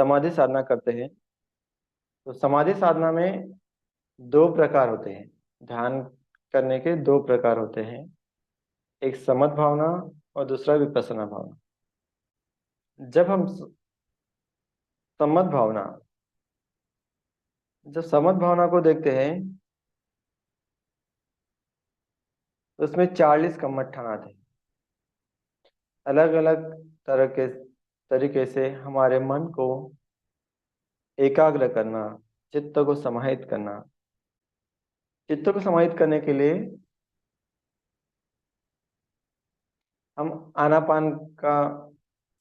समाधि साधना करते हैं तो समाधि साधना में दो प्रकार होते हैं। ध्यान करने के दो प्रकार होते हैं। एक समत भावना और दूसरा विपස්සना भावना। जब हम समत भावना जब समत भावना को देखते हैं तो उसमें 40 कमट्ठानाथ हैं। अलग अलग तरह के तरीके से हमारे मन को एकाग्र करना, चित्त को समाहित करना। चित्त को समाहित करने के लिए हम आनापान का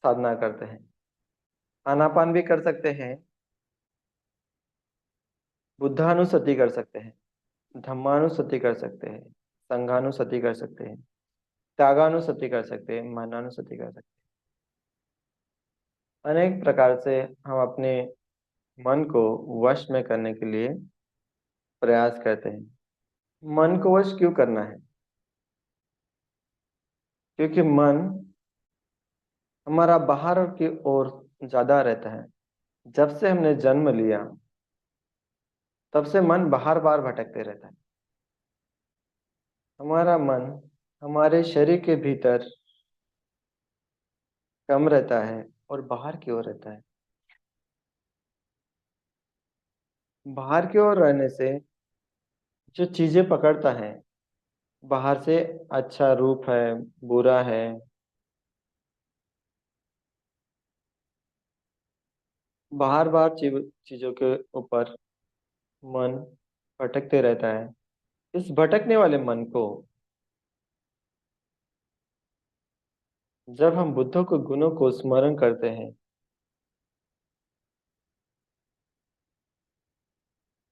साधना करते हैं। आनापान भी कर सकते हैं, बुद्धानुसति कर सकते हैं, धम्मानुसति कर सकते हैं, संघानुसति कर सकते हैं, त्यागानुसति कर सकते हैं, मनानुसति कर सकते हैं। अनेक प्रकार से हम अपने मन को वश में करने के लिए प्रयास करते हैं। मन को वश क्यों करना है? क्योंकि मन हमारा बाहर की ओर ज्यादा रहता है। जब से हमने जन्म लिया तब से मन बाहर बाहर भटकते रहता है। हमारा मन हमारे शरीर के भीतर कम रहता है और बाहर की ओर रहता है। बाहर की ओर रहने से जो चीजें पकड़ता है, बाहर से अच्छा रूप है, बुरा है, बाहर बाहर चीजों के ऊपर मन भटकते रहता है। इस भटकने वाले मन को जब हम बुद्धों के गुणों को स्मरण करते हैं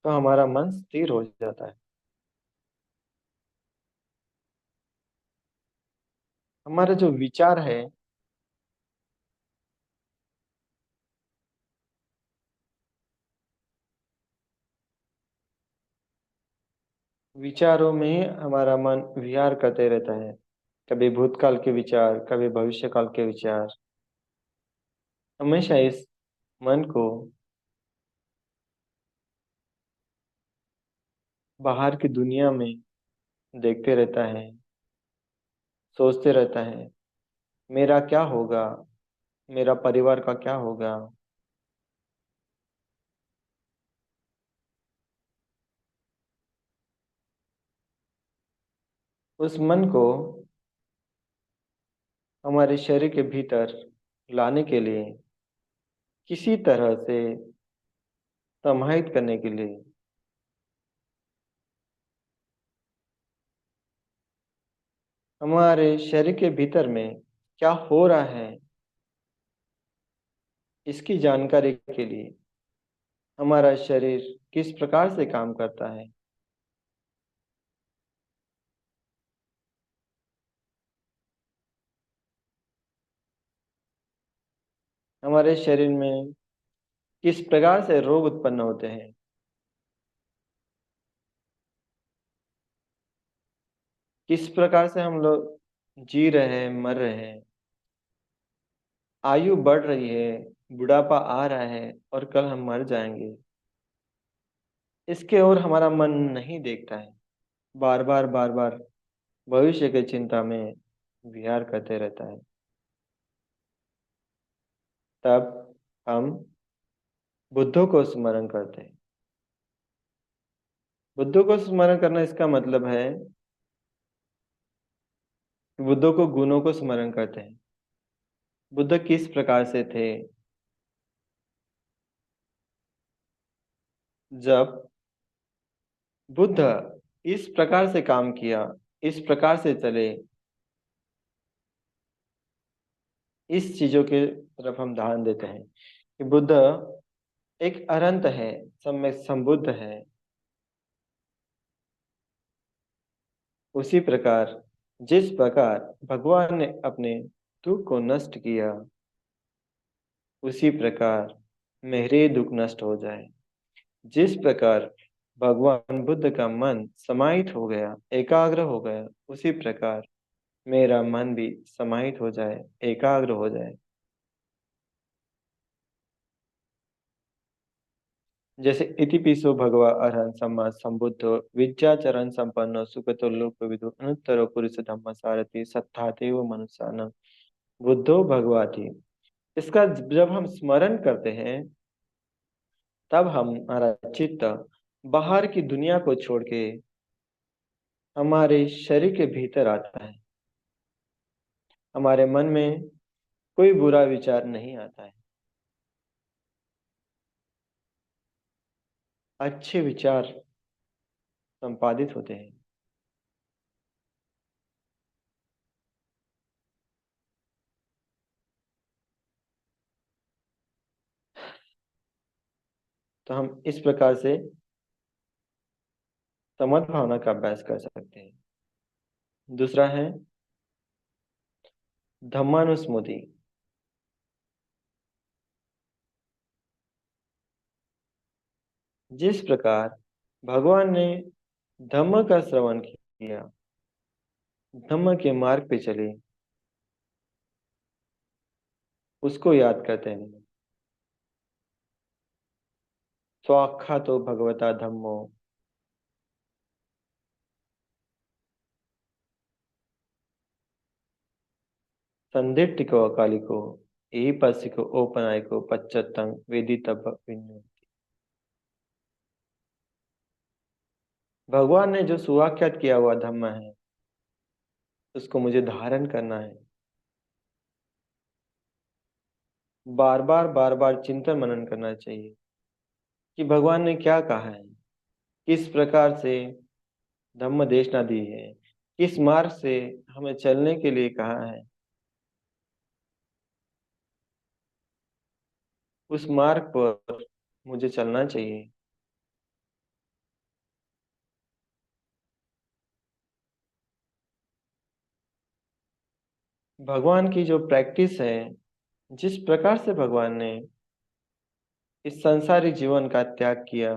तो हमारा मन स्थिर हो जाता है। हमारे जो विचार है, विचारों में ही हमारा मन विहार करते रहता है। कभी भूतकाल के विचार, कभी भविष्य काल के विचार। हमेशा इस मन को बाहर की दुनिया में देखते रहता है, सोचते रहता है, मेरा क्या होगा, मेरा परिवार का क्या होगा। उस मन को हमारे शरीर के भीतर लाने के लिए, किसी तरह से समाहित करने के लिए हमारे शरीर के भीतर में क्या हो रहा है इसकी जानकारी के लिए, हमारा शरीर किस प्रकार से काम करता है, हमारे शरीर में किस प्रकार से रोग उत्पन्न होते हैं, किस प्रकार से हम लोग जी रहे हैं, मर रहे हैं, आयु बढ़ रही है, बुढ़ापा आ रहा है और कल हम मर जाएंगे, इसके ओर हमारा मन नहीं देखता है। बार बार बार बार भविष्य की चिंता में विहार करते रहता है। तब हम बुद्धों को स्मरण करते हैं। बुद्धों को स्मरण करना इसका मतलब है कि बुद्धों को गुणों को स्मरण करते हैं। बुद्ध किस प्रकार से थे? जब बुद्ध इस प्रकार से काम किया, इस प्रकार से चले, इस चीजों के तरफ हम ध्यान देते हैं कि बुद्ध एक अनंत है, सम्यक संबुद्ध है। उसी प्रकार जिस प्रकार भगवान ने अपने दुख को नष्ट किया, उसी प्रकार मेरे दुख नष्ट हो जाए। जिस प्रकार भगवान बुद्ध का मन समाहित हो गया, एकाग्र हो गया, उसी प्रकार मेरा मन भी समाहित हो जाए, एकाग्र हो जाए। जैसे इति पिसो भगवा अरहं सम्मा संबुद्धो विद्याचरण संपन्नो सुखतो लोकविदो अनुत्तरो पुरुष धम्म सारथि सत्तातेव मनुष्यानं बुद्धो भगवाति। इसका जब हम स्मरण करते हैं तब हमारा चित्त बाहर की दुनिया को छोड़ के हमारे शरीर के भीतर आता है। हमारे मन में कोई बुरा विचार नहीं आता है, अच्छे विचार संपादित होते हैं। तो हम इस प्रकार से समर्थ भावना का अभ्यास कर सकते हैं। दूसरा है धम्मानुस्मृति। जिस प्रकार भगवान ने धम्म का श्रवण किया, धम्म के मार्ग पे चले, उसको याद करते हैं। स्वाख्या तो भगवता धम्मो संदिट्ठिको अकालिको यही पस्सिको ओपनायको पश्चत्तं वेदी तब विन्नु। भगवान ने जो सुवाख्यात किया हुआ धम्म है उसको मुझे धारण करना है। बार बार चिंतन मनन करना चाहिए कि भगवान ने क्या कहा है, किस प्रकार से धम्म देशना दी है, किस मार्ग से हमें चलने के लिए कहा है, उस मार्ग पर मुझे चलना चाहिए। भगवान की जो प्रैक्टिस है, जिस प्रकार से भगवान ने इस संसारी जीवन का त्याग किया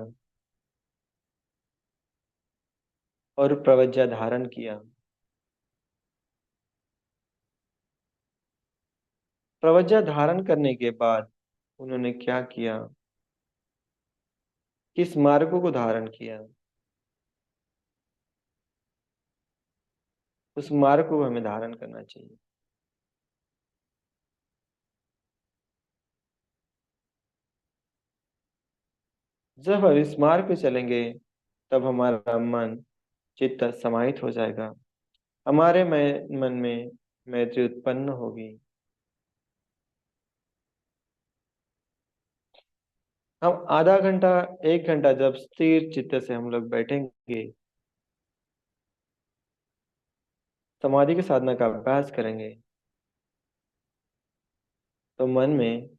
और प्रवज्ञा धारण किया। प्रवज्ञा धारण करने के बाद उन्होंने क्या किया, किस मार्गों को धारण किया, उस मार्ग को हमें धारण करना चाहिए। जब हम इस मार्ग पे चलेंगे तब हमारा मन चित्त समाहित हो जाएगा, हमारे मन में मैत्री उत्पन्न होगी। हम आधा घंटा, एक घंटा जब स्थिर चित्त से हम लोग बैठेंगे, समाधि की साधना का अभ्यास करेंगे, तो मन में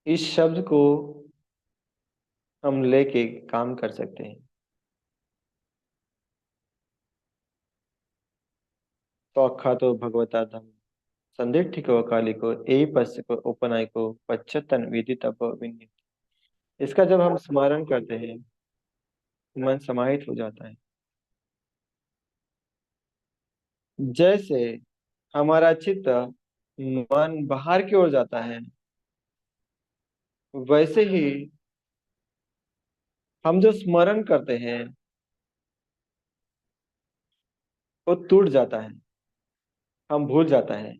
इस शब्द को हम लेके काम कर सकते हैं। तो तो भगवता धम संदिग्धिको कालिको ए पश्य को उपनाय को पश्चतन विधि तप विन्नि। इसका जब हम स्मरण करते हैं मन समाहित हो जाता है। जैसे हमारा चित्त मन बाहर की ओर जाता है, वैसे ही हम जो स्मरण करते हैं वो टूट जाता है, हम भूल जाता है।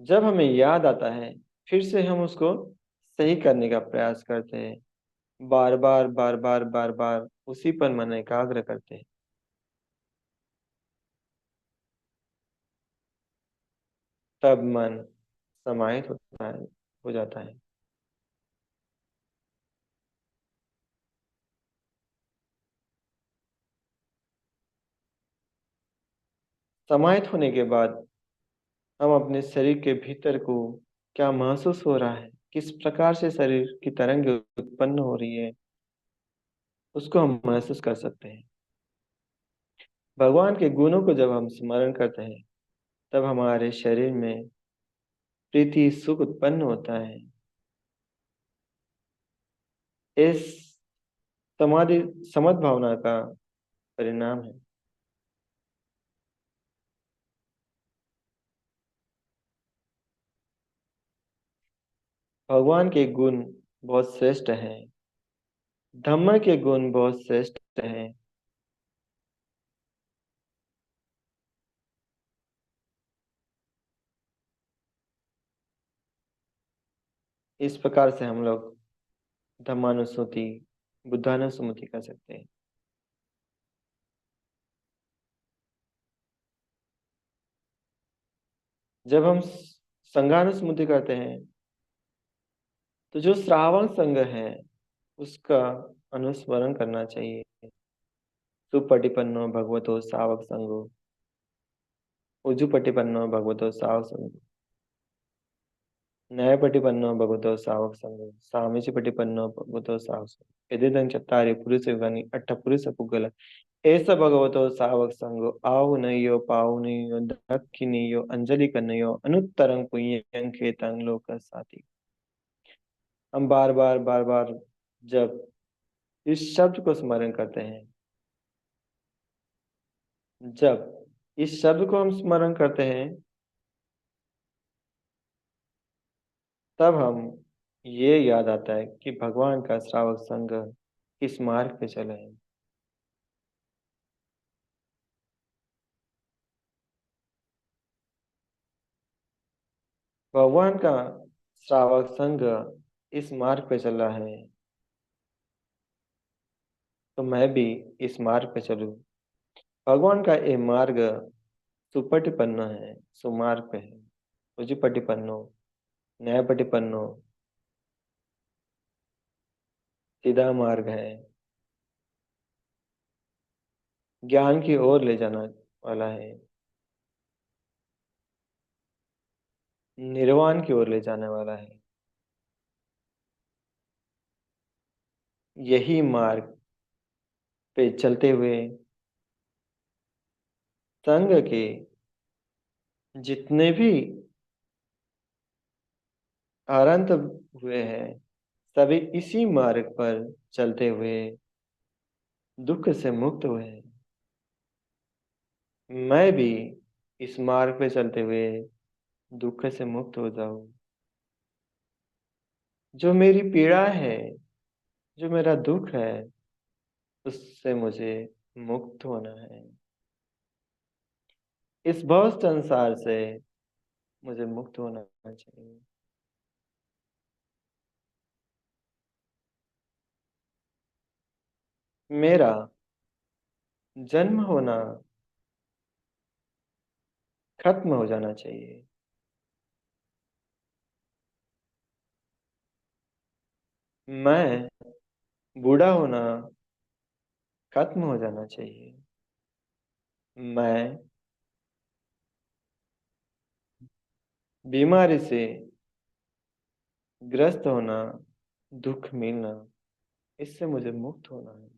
जब हमें याद आता है फिर से हम उसको सही करने का प्रयास करते हैं, बार बार उसी पर मन एकाग्र करते हैं। तब मन समाहित होता है, हो जाता है। समाहित होने के बाद हम अपने शरीर के भीतर को क्या महसूस हो रहा है, किस प्रकार से शरीर की तरंग उत्पन्न हो रही है, उसको हम महसूस कर सकते हैं। भगवान के गुणों को जब हम स्मरण करते हैं तब हमारे शरीर में प्रीति सुख उत्पन्न होता है। इस समाधि समझ भावना का परिणाम है। भगवान के गुण बहुत श्रेष्ठ हैं। धम्म के गुण बहुत श्रेष्ठ हैं। इस प्रकार से हम लोग धम्मानुस्मृति, बुद्धानुस्मृति कर सकते हैं। जब हम संघानुस्मृति करते हैं तो जो श्रावण संघ है उसका अनुस्मरण करना चाहिए। सुपटिपन्नो भगवतो सावक संगो, उजुपटिपन्नो भगवतो सावक संगो, न्यायपटिपन्नो भगवतो सावक संगो, सामीचिपटिपन्नो भगवतो सावक संगो, यदिदं चत्तारि पुरुष युगानि अट्ठ पुरुष पुगल ऐसा भगवतो सावक संगो आहुनयो पाहुनयो दक्षिणियो अंजलि कन्नयो अनुत्तरं पुण्यं खेतं लोक साथी। हम बार बार जब इस शब्द को स्मरण करते हैं, जब इस शब्द को हम स्मरण करते हैं, तब हम ये याद आता है कि भगवान का श्रावक संघ किस मार्ग पे चले हैं। भगवान का श्रावक संघ इस मार्ग पे चल रहा है, तो मैं भी इस मार्ग पे चलूं। भगवान का ये मार्ग सुपटिपन्न है, सुमार्ग पे है। उजुपटिपन्नो, न्यायपटिपन्नो, सीधा मार्ग है, ज्ञान की ओर ले जाना वाला है, निर्वाण की ओर ले जाने वाला है। यही मार्ग पे चलते हुए संघ के जितने भी आरंभ हुए हैं, सभी इसी मार्ग पर चलते हुए दुख से मुक्त हुए हैं। मैं भी इस मार्ग पे चलते हुए दुख से मुक्त हो जाऊं। जो मेरी पीड़ा है, जो मेरा दुख है, उससे मुझे मुक्त होना है। इस भव संसार से मुझे मुक्त होना चाहिए। मेरा जन्म होना खत्म हो जाना चाहिए। मैं बूढ़ा होना खत्म हो जाना चाहिए। मैं बीमारी से ग्रस्त होना, दुख मिलना, इससे मुझे मुक्त होना है।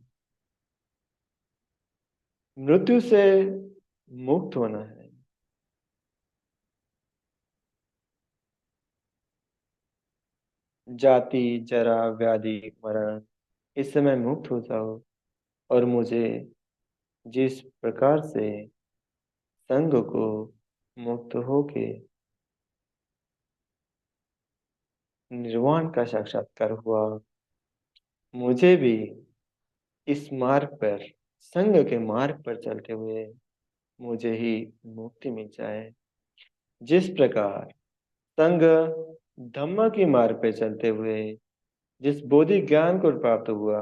मृत्यु से मुक्त होना है। जाति, जरा, व्याधि, मरण, इससे मैं मुक्त हो जाऊं और मुझे जिस प्रकार से संघ को मुक्त होके निर्वाण का साक्षात्कार हुआ, मुझे भी इस मार्ग पर, संघ के मार्ग पर चलते हुए मुझे ही मुक्ति मिल जाए। जिस प्रकार संघ धम्म की मार्ग पे चलते हुए जिस बोधि ज्ञान को प्राप्त हुआ,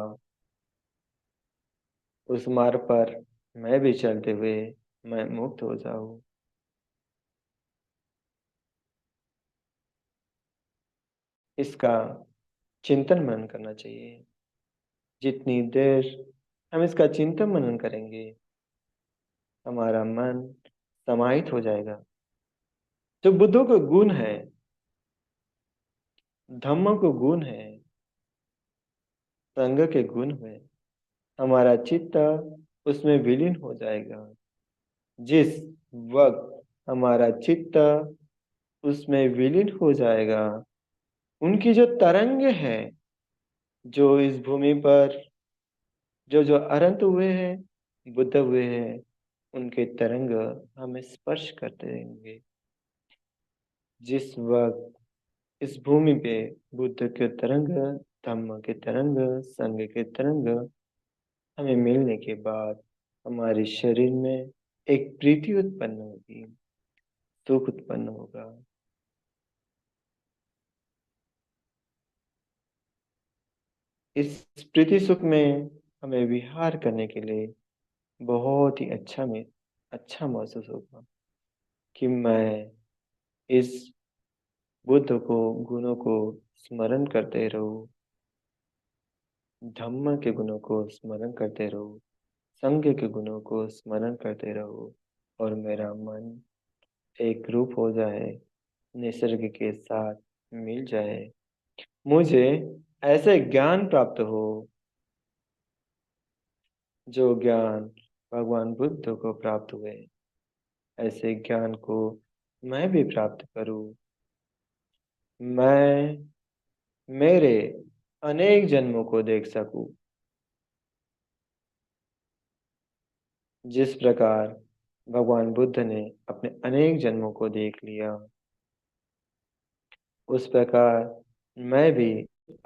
उस मार्ग पर मैं भी चलते हुए मैं मुक्त हो जाऊं। इसका चिंतन मनन करना चाहिए। जितनी देर हम इसका चिंतन मनन करेंगे, हमारा मन समाहित हो जाएगा। जो बुद्धों को गुण है, धम्म को गुण है, संघ के गुण है, हमारा चित्त उसमें विलीन हो जाएगा। जिस वक्त हमारा चित्त उसमें विलीन हो जाएगा, उनकी जो तरंग है, जो इस भूमि पर जो जो अनंत हुए हैं, बुद्ध हुए हैं, उनके तरंग हमें स्पर्श करते रहेंगे। जिस वक्त इस भूमि पे बुद्ध के तरंग, धम्म के तरंग, संघ के तरंग हमें मिलने के बाद हमारे शरीर में एक प्रीति उत्पन्न होगी, सुख उत्पन्न होगा। इस प्रीति सुख में हमें विहार करने के लिए बहुत ही अच्छा महसूस होगा कि मैं इस बुद्ध को गुणों को स्मरण करते रहूं, धम्म के गुणों को स्मरण करते रहूं, संघ के गुणों को स्मरण करते रहूं और मेरा मन एक रूप हो जाए, निसर्ग के साथ मिल जाए। मुझे ऐसे ज्ञान प्राप्त हो जो ज्ञान भगवान बुद्ध को प्राप्त हुए। ऐसे ज्ञान को मैं भी प्राप्त करूं। मैं मेरे अनेक जन्मों को देख सकूं। जिस प्रकार भगवान बुद्ध ने अपने अनेक जन्मों को देख लिया, उस प्रकार मैं भी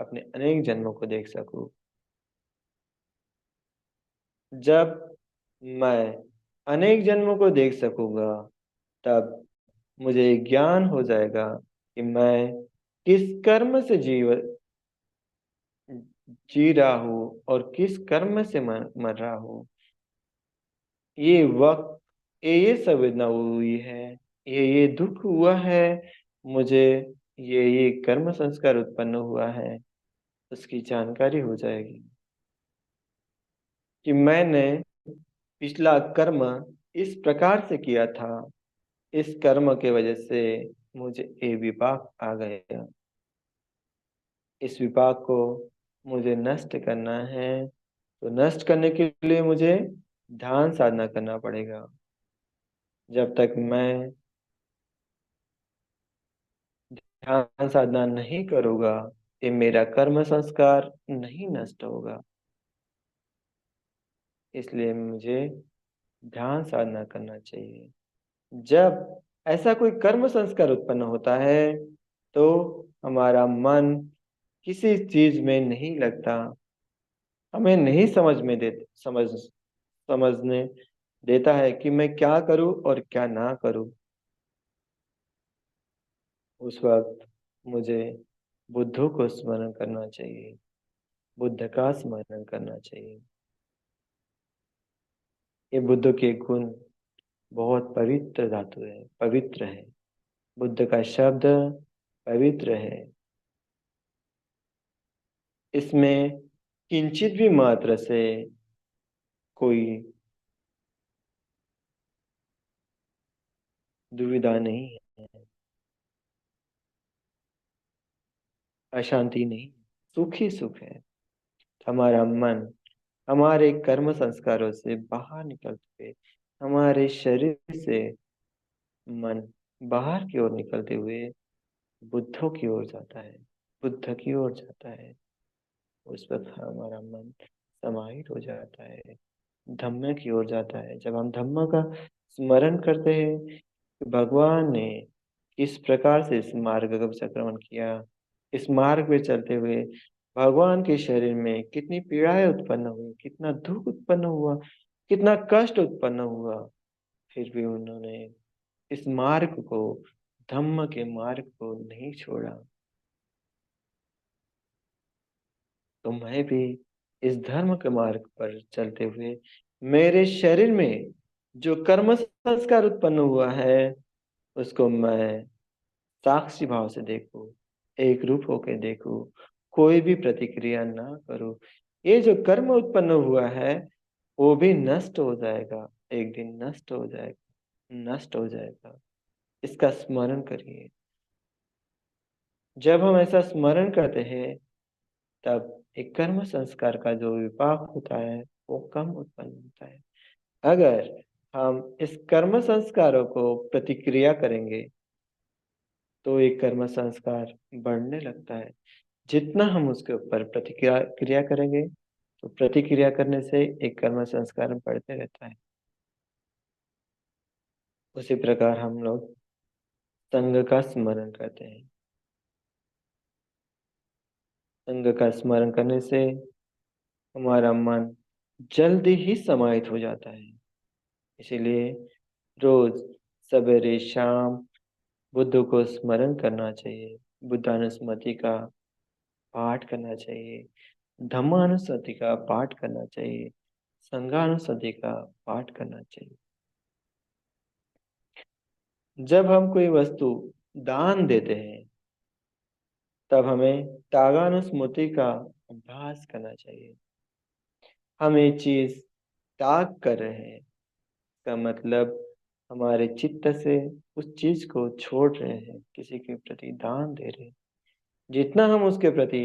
अपने अनेक जन्मों को देख सकूं। जब मैं अनेक जन्मों को देख सकूंगा, तब मुझे ज्ञान हो जाएगा कि मैं किस कर्म से जी रहा हूँ और किस कर्म से मर रहा हूँ। ये वक्त ये संवेदना हुई है, ये दुख हुआ है, मुझे ये कर्म संस्कार उत्पन्न हुआ है, उसकी जानकारी हो जाएगी कि मैंने पिछला कर्म इस प्रकार से किया था। इस कर्म के वजह से मुझे ये विपाक आ गया। इस विपाक को मुझे नष्ट करना है, तो नष्ट करने के लिए मुझे ध्यान साधना करना पड़ेगा। जब तक मैं ध्यान साधना नहीं करूंगा, ये मेरा कर्म संस्कार नहीं नष्ट होगा। इसलिए मुझे ध्यान साधना करना चाहिए। जब ऐसा कोई कर्म संस्कार उत्पन्न होता है, तो हमारा मन किसी चीज में नहीं लगता, हमें नहीं समझने देता है कि मैं क्या करूं और क्या ना करूं। उस वक्त मुझे बुद्धों को स्मरण करना चाहिए, बुद्ध का स्मरण करना चाहिए। ये बुद्ध के गुण बहुत पवित्र धातु है, पवित्र है। बुद्ध का शब्द पवित्र है। इसमें किंचित भी मात्र से कोई दुविधा नहीं है, अशांति नहीं, सुख ही सुख है। हमारा मन हमारे कर्म संस्कारों से बाहर निकलते हुए, हमारे शरीर से मन बाहर की ओर निकलते हुए बुद्धों की ओर जाता है, बुद्ध की ओर जाता है। उस वक्त हमारा मन समाहित हो जाता है, धम्म की ओर जाता है। जब हम धम्म का स्मरण करते हैं कि भगवान ने किस प्रकार से इस मार्ग का संक्रमण किया, इस मार्ग पे चलते हुए भगवान के शरीर में कितनी पीड़ाएं उत्पन्न हुई, कितना दुख उत्पन्न हुआ, कितना कष्ट उत्पन्न हुआ, फिर भी उन्होंने इस मार्ग को, धम्म के मार्ग को नहीं छोड़ा। तो मैं भी इस धर्म के मार्ग पर चलते हुए मेरे शरीर में जो कर्म संस्कार उत्पन्न हुआ है, उसको मैं साक्षी भाव से देखूं, एक रूप होकर देखूं, कोई भी प्रतिक्रिया ना करूं। ये जो कर्म उत्पन्न हुआ है, वो भी नष्ट हो जाएगा, एक दिन नष्ट हो जाएगा, नष्ट हो जाएगा। इसका स्मरण करिए। जब हम ऐसा स्मरण करते हैं, तब एक कर्म संस्कार का जो विपाक होता है, वो कम उत्पन्न होता है। अगर हम इस कर्म संस्कारों को प्रतिक्रिया करेंगे, तो एक कर्म संस्कार बढ़ने लगता है। जितना हम उसके ऊपर प्रतिक्रिया क्रिया करेंगे, तो प्रतिक्रिया करने से एक कर्म संस्कार बढ़ते रहता है। उसी प्रकार हम लोग संघ का स्मरण करते हैं। संग का स्मरण करने से हमारा मन जल्दी ही समाहित हो जाता है। इसीलिए रोज सवेरे शाम बुद्ध को स्मरण करना चाहिए, बुद्धानुस्मृति का पाठ करना चाहिए, धम्मानुस्मृति का पाठ करना चाहिए, संघानुस्मृति का पाठ करना चाहिए। जब हम कोई वस्तु दान देते हैं तब हमें त्यागानुस्मृति का अभ्यास करना चाहिए। हम ये चीज त्याग कर रहे हैं, इसका मतलब हमारे चित्त से उस चीज को छोड़ रहे हैं, किसी के प्रति दान दे रहे हैं। जितना हम उसके प्रति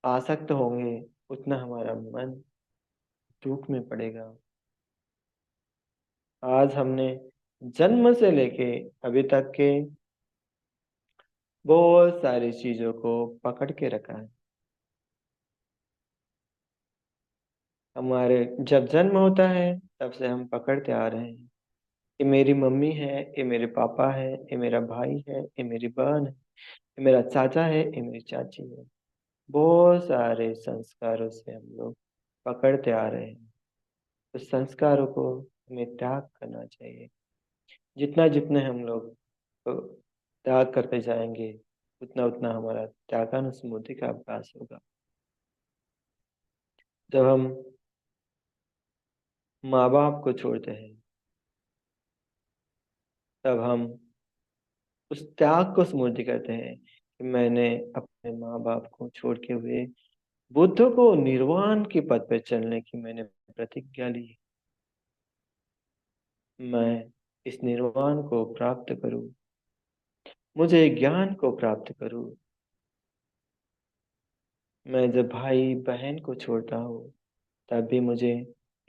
आसक्त होंगे उतना हमारा मन दुख में पड़ेगा। आज हमने जन्म से लेके अभी तक के बहुत सारी चीजों को पकड़ के रखा है। हमारे जब जन्म होता है तब से हम पकड़ते आ रहे हैं। ये मेरी मम्मी है, ये मेरे पापा है, ये मेरा भाई है, ये मेरी बहन है, ये मेरा चाचा है, ये मेरी चाची है। बहुत सारे संस्कारों से हम लोग पकड़ते आ रहे हैं। तो संस्कारों को हमें त्याग करना चाहिए। जितना जितने हम लोग त्याग करते जाएंगे उतना उतना हमारा त्यागानुस्मृति का अभ्यास होगा। जब हम माँ बाप को छोड़ते हैं तब हम उस त्याग को स्मृति करते हैं कि मैंने अपने माँ बाप को छोड़ के हुए बुद्ध को निर्वाण के पथ पर चलने की मैंने प्रतिज्ञा ली। मैं इस निर्वाण को प्राप्त करूं, मुझे ज्ञान को प्राप्त करूं। मैं जब भाई बहन को छोड़ता हूँ तब भी मुझे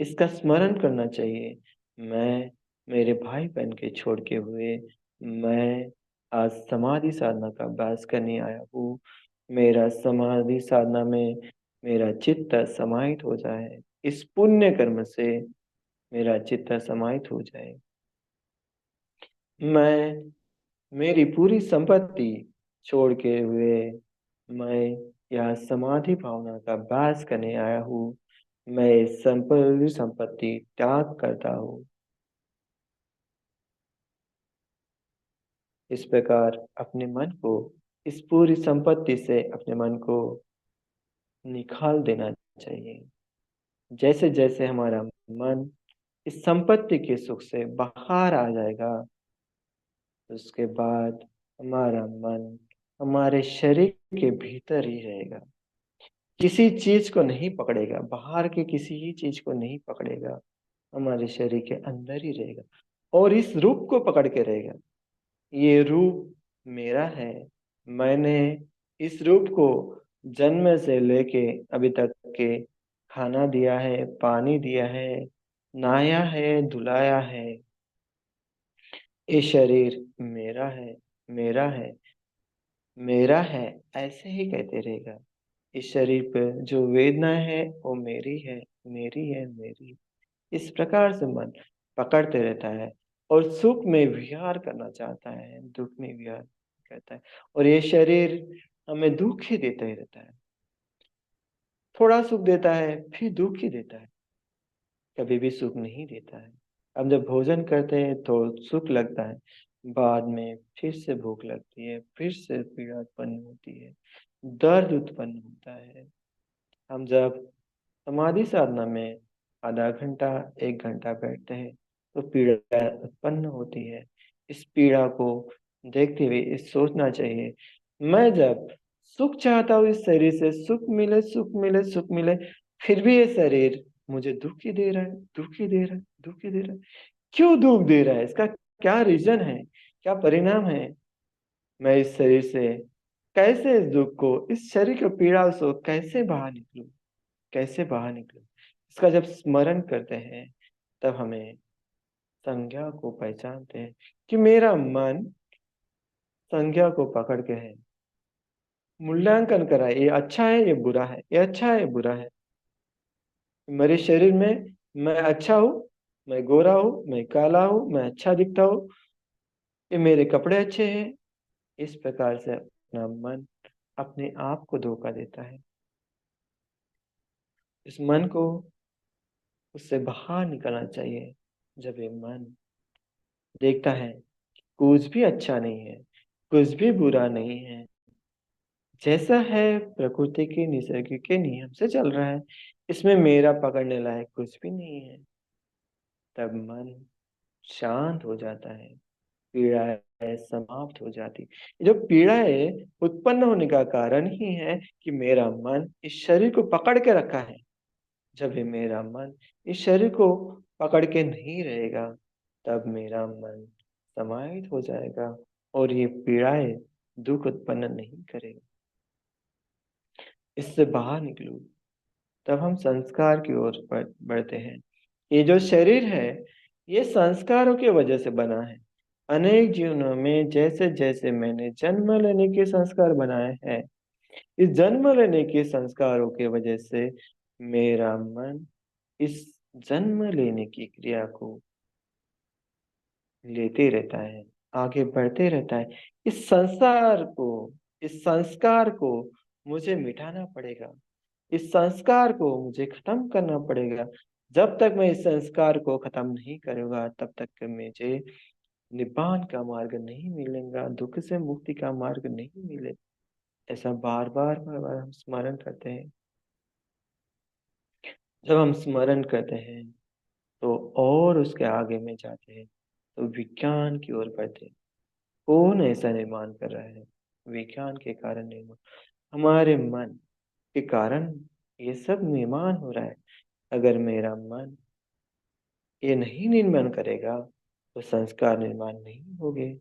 इसका स्मरण करना चाहिए। मैं मेरे भाई बहन के छोड़ के हुए मैं आज समाधि साधना का अभ्यास करने आया हूँ। मेरा समाधि साधना में मेरा चित्त समाहित हो जाए, इस पुण्य कर्म से मेरा चित्त समाहित हो जाए। मैं मेरी पूरी संपत्ति छोड़ के हुए मैं यह समाधि भावना का अभ्यास करने आया हूँ। मैं संपूर्ण संपत्ति त्याग करता हूँ। इस प्रकार अपने मन को, इस पूरी संपत्ति से अपने मन को निकाल देना चाहिए। जैसे जैसे हमारा मन इस संपत्ति के सुख से बाहर आ जाएगा उसके बाद हमारा मन हमारे शरीर के भीतर ही रहेगा, किसी चीज को नहीं पकड़ेगा, बाहर के किसी ही चीज को नहीं पकड़ेगा, हमारे शरीर के अंदर ही रहेगा और इस रूप को पकड़ के रहेगा। ये रूप मेरा है। मैंने इस रूप को जन्म से लेके अभी तक के खाना दिया है, पानी दिया है, नहाया है, धुलाया है। ये शरीर मेरा है, मेरा है, मेरा है, ऐसे ही कहते रहेगा। इस शरीर पर जो वेदना है वो मेरी है, मेरी है, मेरी। इस प्रकार से मन पकड़ते रहता है और सुख में विहार करना चाहता है, दुख में विहार करता है। और ये शरीर हमें दुख ही देता ही रहता है। थोड़ा सुख देता है फिर दुख ही देता है, कभी भी सुख नहीं देता है। हम जब भोजन करते हैं तो सुख लगता है, बाद में फिर से भूख लगती है, फिर से पीड़ा उत्पन्न होती है, दर्द उत्पन्न होता है। हम जब समाधि साधना में आधा घंटा 1 घंटा बैठते हैं तो पीड़ा उत्पन्न होती है। इस पीड़ा को देखते हुए इस सोचना चाहिए, मैं जब सुख चाहता हूँ इस शरीर से, सुख मिले सुख मिले सुख मिले, फिर भी ये शरीर मुझे दुख ही दे रहा है, दुख ही दे रहा है, दुख ही दे रहा है। क्यों दुख दे रहा है? इसका क्या रीजन है, क्या परिणाम है? मैं इस शरीर से कैसे इस दुख को, इस शरीर की पीड़ा को कैसे बाहर निकलूं, कैसे बाहर निकलूं? इसका जब स्मरण करते हैं तब हमें संज्ञा को पहचानते हैं कि मेरा मन संज्ञा को पकड़ के है, मूल्यांकन करा है, ये अच्छा है ये बुरा है, ये अच्छा है ये बुरा है। मेरे शरीर में मैं अच्छा हूँ, मैं गोरा हूँ, मैं काला हूँ, मैं अच्छा दिखता हूँ, ये मेरे कपड़े अच्छे हैं। इस प्रकार से अपना मन अपने आप को धोखा देता है। इस मन को उससे बाहर निकलना चाहिए। जब ये मन देखता है कुछ भी अच्छा नहीं है, कुछ भी बुरा नहीं है, जैसा है प्रकृति के निसर्ग के नियम से चल रहा है, इसमें मेरा पकड़ने लायक कुछ भी नहीं है, तब मन शांत हो जाता है। पीड़ाएं समाप्त हो जाती। जो पीड़ाएं उत्पन्न होने का कारण ही है कि मेरा मन इस शरीर को पकड़ के रखा है। जब ये मेरा मन इस शरीर को पकड़ के नहीं रहेगा, तब मेरा मन समाहित हो जाएगा और ये पीड़ाएं दुख उत्पन्न नहीं करेगा। इससे बाहर निकलूं, तब हम संस्कार की ओर बढ़ते हैं। ये जो शरीर है, ये संस्कारों की वजह से बना है। अनेक जीवनों में जैसे जैसे मैंने जन्म लेने के संस्कार बनाए हैं, इस जन्म लेने के संस्कारों की वजह से मेरा मन इस जन्म लेने की क्रिया को लेते रहता है, आगे बढ़ते रहता है। इस संस्कार को मुझे मिटाना पड़ेगा। इस संस्कार को मुझे खत्म करना पड़ेगा। जब तक मैं इस संस्कार को खत्म नहीं करूंगा, तब तक मुझे निब्बान का मार्ग नहीं मिलेगा, दुख से मुक्ति का मार्ग नहीं मिलेगा। ऐसा बार बार बार बार हम स्मरण करते हैं। जब हम स्मरण करते हैं तो और उसके आगे में जाते हैं, तो विज्ञान की ओर बढ़ते हैं। कौन ऐसा निर्माण कर रहा है? विज्ञान के कारण निर्माण, हमारे मन के कारण ये सब निर्माण हो रहा है। अगर मेरा मन ये नहीं निर्माण करेगा, तो संस्कार निर्माण नहीं होंगे,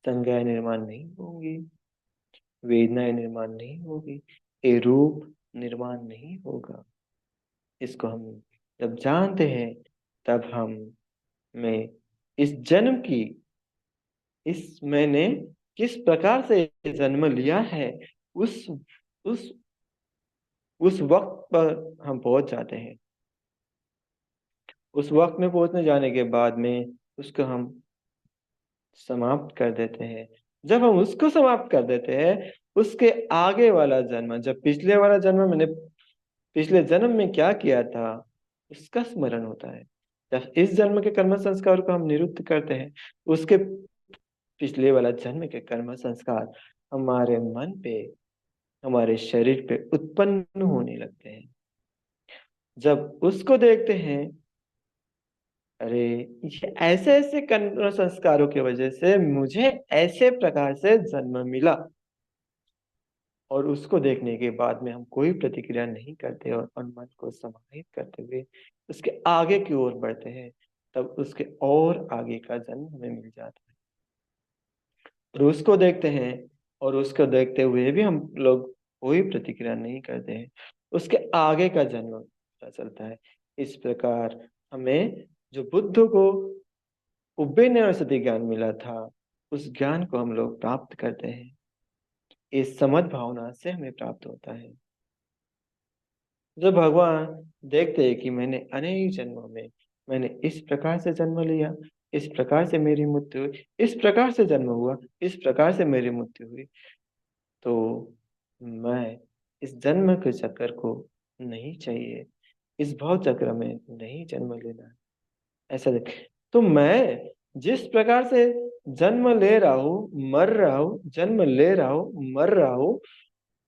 संज्ञाएं निर्माण नहीं होंगी, वेदनाएं निर्माण नहीं होगी, ये रूप निर्माण नहीं होगा। इसको हम जब जानते हैं, तब हम में इस जन्म की इस मैंने किस प्रकार से जन्म लिया है, उस उस उस वक्त पर हम पहुंच जाते हैं। उस वक्त में पहुंचने जाने के बाद में उसको हम समाप्त कर देते हैं। जब हम उसको समाप्त कर देते हैं, उसके आगे वाला जन्म, जब पिछले वाला जन्म मैंने पिछले जन्म में क्या किया था, उसका स्मरण होता है। जब इस जन्म के कर्म संस्कार को हम निरुद्ध करते हैं, उसके पिछले वाला जन्म के कर्म संस्कार हमारे मन पे, हमारे शरीर पे उत्पन्न होने लगते हैं। जब उसको देखते हैं, अरे ये ऐसे ऐसे कर्म संस्कारों की वजह से मुझे ऐसे प्रकार से जन्म मिला, और उसको देखने के बाद में हम कोई प्रतिक्रिया नहीं करते और मन को समाहित करते हुए उसके आगे की ओर बढ़ते हैं, तब उसके और आगे का जन्म हमें मिल जाता है। और उसको देखते हैं, और उसको देखते हुए भी हम लोग कोई प्रतिक्रिया नहीं करते हैं, उसके आगे का जन्म पता चलता है। इस प्रकार हमें जो बुद्ध को उब्बे नवसति ज्ञान मिला था, उस ज्ञान को हम लोग प्राप्त करते हैं। इस समझ भावना से हमें प्राप्त होता है। जब भगवान देखते हैं कि मैंने अनेक जन्मों में मैंने इस प्रकार से जन्म लिया, इस प्रकार से मेरी मृत्यु हुई, इस प्रकार से जन्म हुआ, इस प्रकार से मेरी मृत्यु हुई, तो मैं इस जन्म के चक्कर को नहीं चाहिए, इस भाव चक्र में नहीं जन्म लेना। ऐसा देख, तो मैं जिस प्रकार से जन्म ले रहा हूँ, मर रहा हूँ, जन्म ले रहा हूँ, मर रहा हूँ,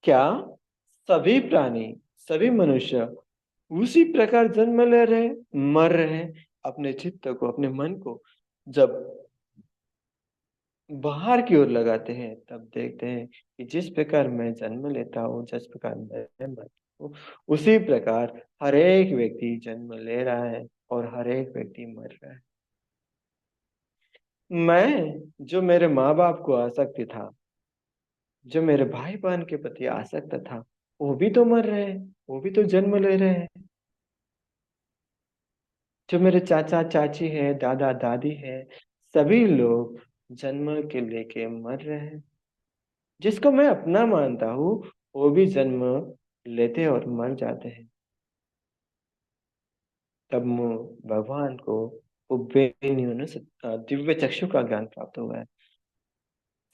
क्या सभी प्राणी, सभी मनुष्य उसी प्रकार जन्म ले रहे, मर रहे? अपने चित्त को, अपने मन को जब बाहर की ओर लगाते हैं, तब देखते हैं कि जिस प्रकार मैं जन्म लेता हूँ, जिस प्रकार मैं मरता हूँ, उसी प्रकार हर एक व्यक्ति जन्म ले रहा है और हर एक व्यक्ति मर रहा है। मैं जो मेरे माँ बाप को आसक्ति था, जो मेरे भाई बहन के प्रति आसक्त था, वो भी तो मर रहे हैं, वो भी तो जन्म ले रहे हैं। जो मेरे चाचा चाची है, दादा दादी है, सभी लोग जन्म के लेके मर रहे हैं। जिसको मैं अपना मानता हूँ, वो भी जन्म लेते और मर जाते हैं। तब भगवान को दिव्य चक्षु का ज्ञान प्राप्त हुआ है।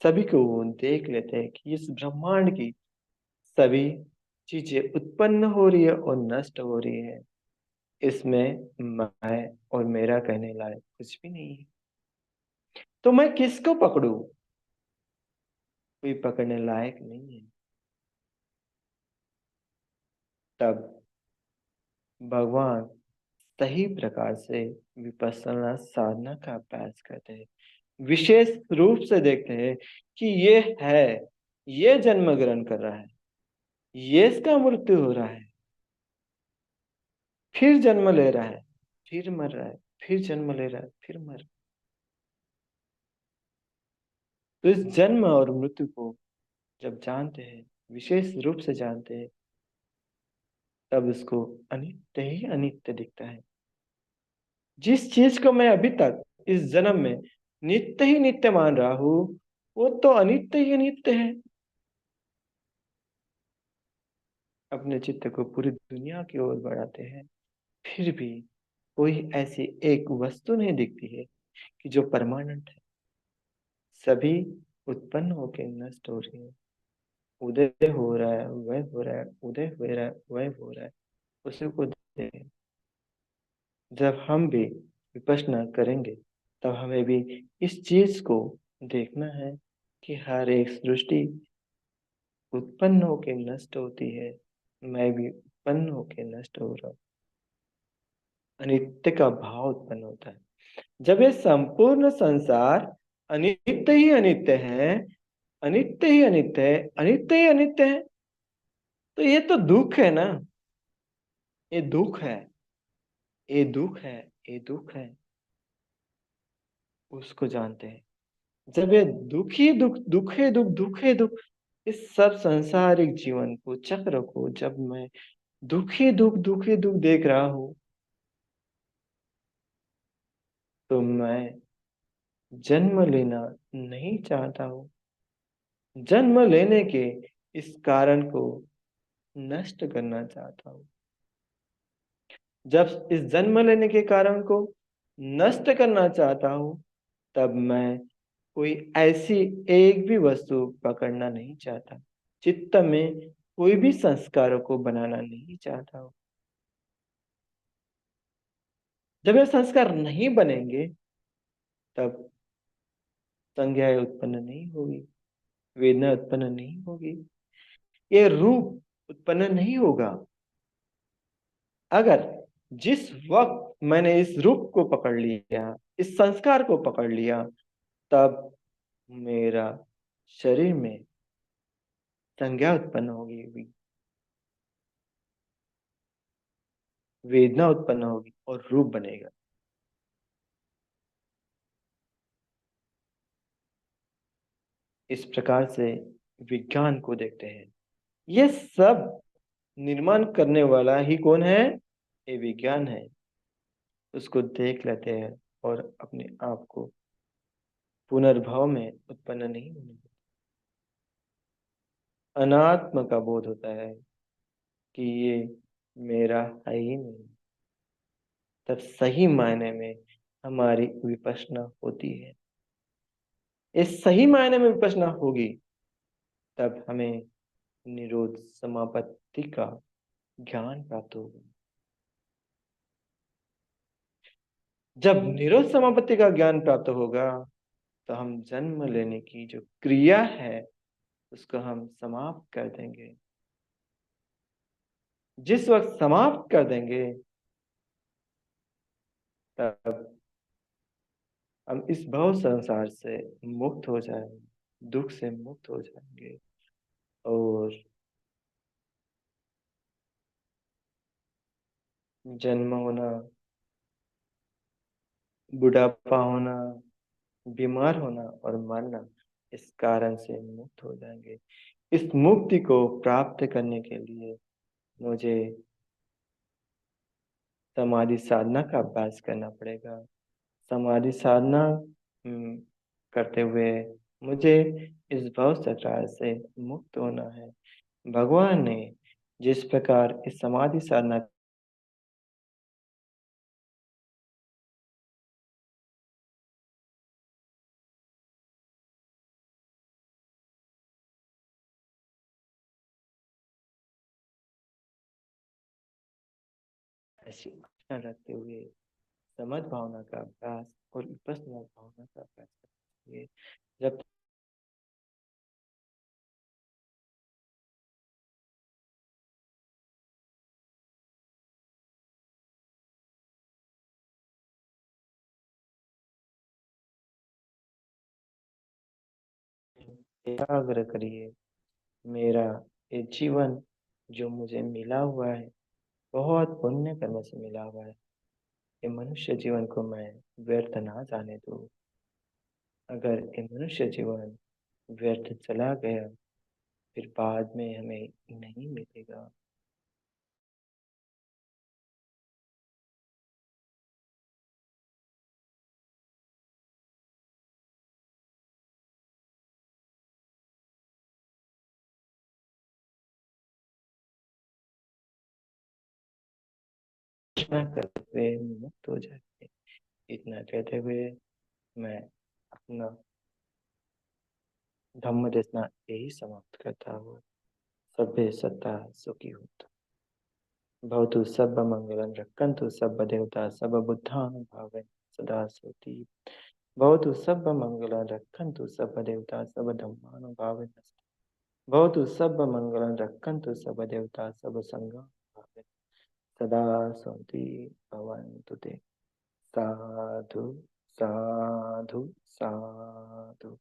सभी को वो देख लेते हैं कि इस ब्रह्मांड की सभी चीजें उत्पन्न हो रही है और नष्ट हो रही है। इसमें मैं और मेरा कहने लायक कुछ भी नहीं है। तो मैं किसको पकड़ूं? कोई पकड़ने लायक नहीं है। तब भगवान सही प्रकार से विपश्यना साधना का अभ्यास करते हैं। विशेष रूप से देखते हैं कि ये जन्म ग्रहण कर रहा है, ये इसका मृत्यु हो रहा है, फिर जन्म ले रहा है, फिर मर रहा है, फिर जन्म ले रहा है, फिर मर। तो इस जन्म और मृत्यु को जब जानते हैं, विशेष रूप से जानते हैं, तब उसको अनित्य ही अनित्य दिखता है। जिस चीज को मैं अभी तक इस जन्म में नित्य ही नित्य मान रहा हूं, वो तो अनित्य ही अनित्य है। अपने चित्त को पूरी दुनिया की ओर बढ़ाते हैं, फिर भी कोई ऐसी एक वस्तु नहीं दिखती है कि जो परमानेंट है। सभी उत्पन्न होकर नष्ट हो रही है। उदय हो रहा है, वह हो रहा है, उदय हो रहा है, वह हो रहा है। उसी को देखें। जब हम भी विपश्यना करेंगे, तब हमें भी इस चीज को देखना है कि हर एक सृष्टि उत्पन्न होकर नष्ट होती है। मैं भी उत्पन्न होकर नष्ट हो रहा हूँ। अनित्य का भाव उत्पन्न होता है। जब ये संपूर्ण संसार अनित्य ही अनित्य है, अनित्य ही अनित्य है, अनित्य ही अनित्य है, तो ये तो दुख है ना। ये दुख है, ये दुख है, ये दुख है। उसको जानते हैं। जब ये दुख ही दुख, दुख है दुख, दुख है दुख, इस सब संसारिक जीवन को, चक्र को जब मैं दुख ही दुख, दुख ही दुख देख रहा हूं, तो मैं जन्म लेना नहीं चाहता हूँ। जन्म लेने के इस कारण को नष्ट करना चाहता हूँ। जब इस जन्म लेने के कारण को नष्ट करना चाहता हूँ, तब मैं कोई ऐसी एक भी वस्तु पकड़ना नहीं चाहता। चित्त में कोई भी संस्कारों को बनाना नहीं चाहता हूँ। जब ये संस्कार नहीं बनेंगे, तब संज्ञाएं उत्पन्न नहीं होगी, वेदना उत्पन्न नहीं होगी, ये रूप उत्पन्न नहीं होगा। अगर जिस वक्त मैंने इस रूप को पकड़ लिया, इस संस्कार को पकड़ लिया, तब मेरा शरीर में संज्ञा उत्पन्न होगी, वेदना उत्पन्न होगी और रूप बनेगा। इस प्रकार से विज्ञान को देखते हैं। ये सब निर्माण करने वाला ही कौन है? ये विज्ञान है। उसको देख लेते हैं और अपने आप को पुनर्भव में उत्पन्न नहीं होने देते। अनात्म का बोध होता है कि ये मेरा है ही नहीं। तब सही मायने में हमारी विपश्यना होती है। इस सही मायने में विपश्यना होगी, तब हमें निरोध समापत्ति का ज्ञान प्राप्त होगा। जब निरोध समापत्ति का ज्ञान प्राप्त होगा, तो हम जन्म लेने की जो क्रिया है, उसको हम समाप्त कर देंगे। जिस वक्त समाप्त कर देंगे, तब हम इस भव संसार से मुक्त हो जाएंगे, दुख से मुक्त हो जाएंगे। और जन्म होना, बुढ़ापा होना, बीमार होना और मरना, इस कारण से मुक्त हो जाएंगे। इस मुक्ति को प्राप्त करने के लिए मुझे समाधि साधना का अभ्यास करना पड़ेगा। समाधि साधना करते हुए मुझे इस भव चक्र से मुक्त होना है। भगवान ने जिस प्रकार इस समाधि साधना ऐसी आशा रखते हुए समझ भावना का अभ्यास और विपश्यना भावना का अभ्यास करते हुए जब एकाग्र करिए, मेरा ये जीवन जो मुझे मिला हुआ है बहुत पुण्य कर्म से मिला हुआ है। ये मनुष्य जीवन को मैं व्यर्थ ना जाने दूं। अगर ये मनुष्य जीवन व्यर्थ चला गया फिर बाद में हमें नहीं मिलेगा। इतना करते हुए मुक्त हो जाए। इतना कहते हुए मैं अपना धम्म देशना यही समाप्त करता हूँ। सभ्य सत्ता सुखी होता भवतु सब मंगलम रक्षन्तु सब देवता सब बुद्धानुभावे सदा सोति भवतु सब मंगलम रक्षन्तु सब देवता सब धम्मानुभावे भवतु सब मंगलम रक्षन्तु सब देवता सब संघानुभावे सदा सोति भवन्तु ते। साधु साधु साधु।